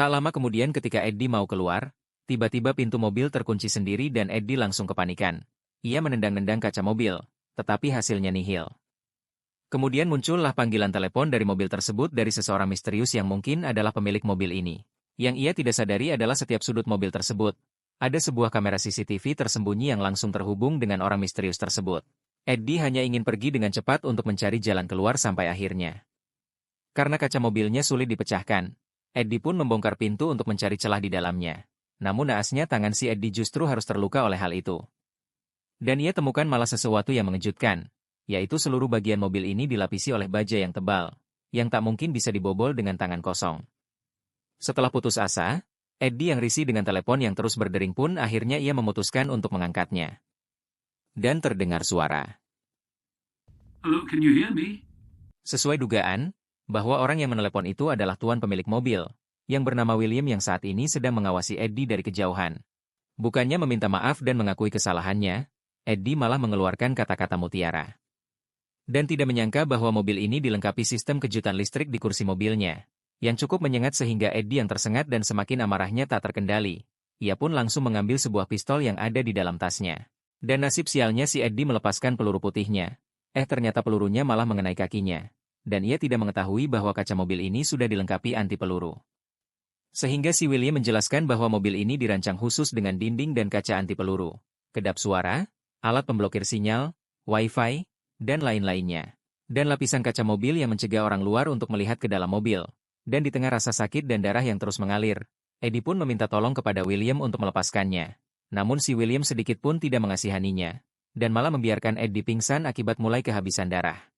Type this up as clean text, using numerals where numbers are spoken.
Tak lama kemudian ketika Eddie mau keluar, tiba-tiba pintu mobil terkunci sendiri dan Eddie langsung kepanikan. Ia menendang-nendang kaca mobil, tetapi hasilnya nihil. Kemudian muncullah panggilan telepon dari mobil tersebut dari seseorang misterius yang mungkin adalah pemilik mobil ini. Yang ia tidak sadari adalah setiap sudut mobil tersebut. Ada sebuah kamera CCTV tersembunyi yang langsung terhubung dengan orang misterius tersebut. Eddie hanya ingin pergi dengan cepat untuk mencari jalan keluar sampai akhirnya. Karena kaca mobilnya sulit dipecahkan, Eddie pun membongkar pintu untuk mencari celah di dalamnya. Namun naasnya tangan si Eddie justru harus terluka oleh hal itu. Dan ia temukan malah sesuatu yang mengejutkan, yaitu seluruh bagian mobil ini dilapisi oleh baja yang tebal, yang tak mungkin bisa dibobol dengan tangan kosong. Setelah putus asa, Eddie yang risih dengan telepon yang terus berdering pun akhirnya ia memutuskan untuk mengangkatnya. Dan terdengar suara. Hello, can you hear me? Sesuai dugaan, bahwa orang yang menelepon itu adalah tuan pemilik mobil, yang bernama William yang saat ini sedang mengawasi Eddie dari kejauhan. Bukannya meminta maaf dan mengakui kesalahannya, Eddie malah mengeluarkan kata-kata mutiara. Dan tidak menyangka bahwa mobil ini dilengkapi sistem kejutan listrik di kursi mobilnya, yang cukup menyengat sehingga Eddie yang tersengat dan semakin amarahnya tak terkendali. Ia pun langsung mengambil sebuah pistol yang ada di dalam tasnya. Dan nasib sialnya si Eddie melepaskan peluru putihnya. Ternyata pelurunya malah mengenai kakinya. Dan ia tidak mengetahui bahwa kaca mobil ini sudah dilengkapi anti peluru. Sehingga si William menjelaskan bahwa mobil ini dirancang khusus dengan dinding dan kaca anti peluru, kedap suara, alat pemblokir sinyal, Wi-Fi, dan lain-lainnya. Dan lapisan kaca mobil yang mencegah orang luar untuk melihat ke dalam mobil. Dan di tengah rasa sakit dan darah yang terus mengalir, Eddie pun meminta tolong kepada William untuk melepaskannya. Namun si William sedikit pun tidak mengasihaninya, dan malah membiarkan Eddie pingsan akibat mulai kehabisan darah.